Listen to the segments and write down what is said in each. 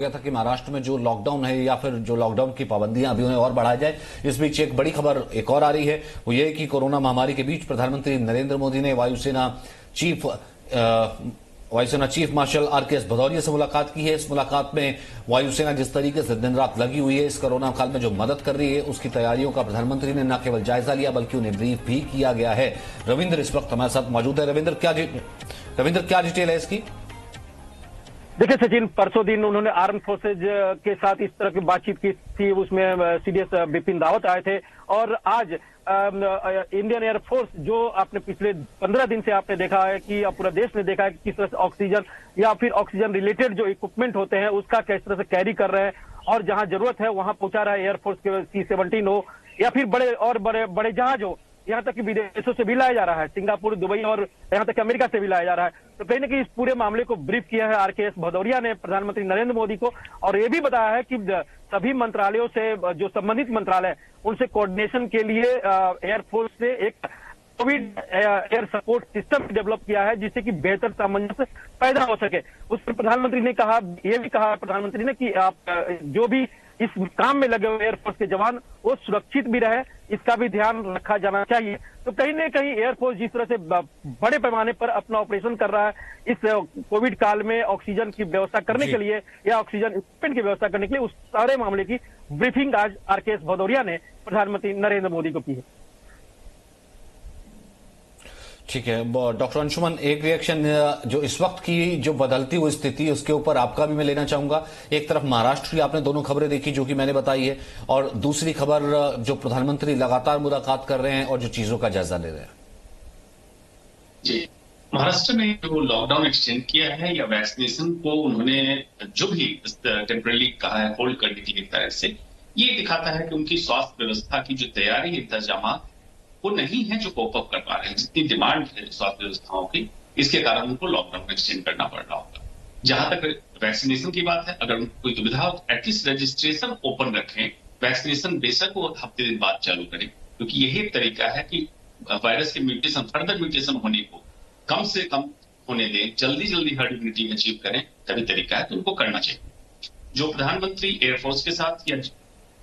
गया था कि महाराष्ट्र में जो लॉकडाउन है या फिर जो लॉकडाउन की पाबंदियां अभी उन्हें और बढ़ाया जाए। इस बीच एक बड़ी खबर एक और आ रही है, वो ये कि कोरोना महामारी के बीच प्रधानमंत्री नरेंद्र मोदी ने वायुसेना चीफ मार्शल आरकेएस भदौरिया से मुलाकात की है। इस मुलाकात में वायुसेना जिस तरीके से दिन रात लगी हुई है इस कोरोना काल में जो मदद कर रही है उसकी तैयारियों का प्रधानमंत्री ने न केवल जायजा लिया बल्कि उन्हें ब्रीफ भी किया गया है। रविंद्र इस वक्त हमारे साथ मौजूद है। रविंद्र, क्या डिटेल है इसकी? देखिए सचिन, परसों दिन उन्होंने आर्म फोर्सेज के साथ इस तरह की बातचीत की थी, उसमें सीडीएस बिपिन रावत आए थे और आज इंडियन एयरफोर्स जो आपने पिछले 15 दिन से आपने देखा है कि पूरा देश ने देखा है कि किस तरह से ऑक्सीजन या फिर ऑक्सीजन रिलेटेड जो इक्विपमेंट होते हैं उसका किस तरह से कैरी कर रहे हैं और जहां जरूरत है वहां पहुंचा रहा है। एयरफोर्स के C-17 हो या फिर बड़े जहाज हो, यहाँ तक कि विदेशों से भी लाया जा रहा है, सिंगापुर, दुबई और यहाँ तक कि अमेरिका से भी लाया जा रहा है। तो कहीं ना कहीं इस पूरे मामले को ब्रीफ किया है आरकेएस भदौरिया ने प्रधानमंत्री नरेंद्र मोदी को और ये भी बताया है कि सभी मंत्रालयों से जो संबंधित मंत्रालय उनसे कोऑर्डिनेशन के लिए एयरफोर्स ने एक Covid air support system develop किया है जिससे कि बेहतर सामंजस्य पैदा हो सके। उस पर प्रधानमंत्री ने कहा, ये भी कहा प्रधानमंत्री ने कि आप जो भी इस काम में लगे हुए एयरफोर्स के जवान वो सुरक्षित भी रहे, इसका भी ध्यान रखा जाना चाहिए। तो कहीं न कहीं एयरफोर्स जिस तरह से बड़े पैमाने पर अपना ऑपरेशन कर रहा है इस कोविड काल में ऑक्सीजन की व्यवस्था करने के लिए या ऑक्सीजन इक्विपमेंट की व्यवस्था करने के लिए, उस सारे मामले की ब्रीफिंग आज आरकेएस भदौरिया ने प्रधानमंत्री नरेंद्र मोदी को की है। ठीक है डॉक्टर अंशुमन, एक रिएक्शन जो इस वक्त की जो बदलती हुई स्थिति है उसके ऊपर आपका भी मैं लेना चाहूंगा। एक तरफ महाराष्ट्र की आपने दोनों खबरें देखी जो कि मैंने बताई है और दूसरी खबर जो प्रधानमंत्री लगातार मुलाकात कर रहे हैं और जो चीजों का जायजा ले रहे हैं। जी, महाराष्ट्र में जो लॉकडाउन एक्सटेंड किया है या वैक्सीनेशन को उन्होंने जो भी टेम्पररी कहा है होल्ड करने की तरह से, ये दिखाता है कि उनकी स्वास्थ्य व्यवस्था की जो तैयारी इंतजाम वो नहीं है जो कोप अप कर पा रहे हैं। जितनी डिमांड है स्वास्थ्य व्यवस्थाओं की, इसके कारण उनको लॉकडाउन एक्सटेंड करना पड़ रहा होगा। जहां तक वैक्सीनेशन की बात है, अगर उनको कोई दुविधा हो एटलीस्ट रजिस्ट्रेशन ओपन रखें, वैक्सीनेशन बेशक वो हफ्ते दिन बाद चालू करें, क्योंकि यही एक तरीका है कि वायरस के म्यूटेशन, फर्दर म्यूटेशन होने को कम से कम होने दें, जल्दी हर्ड इम्यूनिटी अचीव करें, तभी तरीका है, तो उनको करना चाहिए। जो प्रधानमंत्री एयरफोर्स के साथ या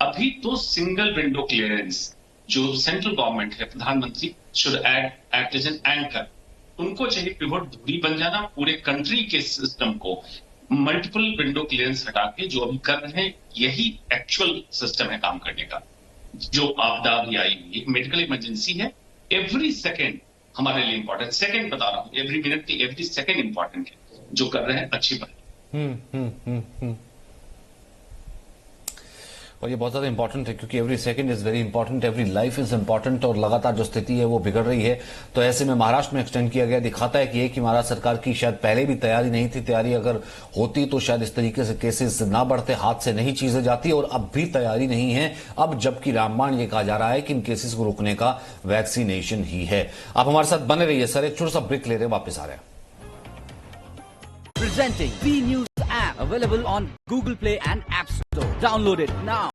अभी तो सिंगल विंडो क्लियरेंस जो सेंट्रल गवर्नमेंट है, प्रधानमंत्री should act as an anchor, उनको चाहिए पिवट धुरी बन जाना पूरे कंट्री के सिस्टम को, मल्टीपल विंडो क्लियरेंस हटा के जो अभी कर रहे हैं यही एक्चुअल सिस्टम है काम करने का। जो आपदा भी आई हुई है, मेडिकल इमरजेंसी है, एवरी सेकेंड हमारे लिए इंपॉर्टेंट, सेकेंड बता रहा हूं, एवरी मिनट की एवरी सेकेंड इंपॉर्टेंट है। जो कर रहे हैं अच्छी बात। और ये बहुत ज्यादा इंपॉर्टेंट है क्योंकि every second is very important, every life is important और लगातार जो स्थिति है वो बिगड़ रही है। तो ऐसे में महाराष्ट्र में एक्सटेंड किया गया दिखाता है कि ये कि महाराष्ट्र सरकार की शायद पहले भी तैयारी नहीं थी, तैयारी अगर होती तो शायद इस तरीके से केसेस ना बढ़ते, हाथ से नहीं चीजें जाती, और अब भी तैयारी नहीं है। अब जबकि रामबाण ये कहा जा रहा है कि इन केसेस को रोकने का वैक्सीनेशन ही है। आप हमारे साथ बने रहिए सर, एक छोटा सा ब्रेक ले रहे, वापस आ रहे हैं। Presenting B News app available on Google Play and App Store. Download it now.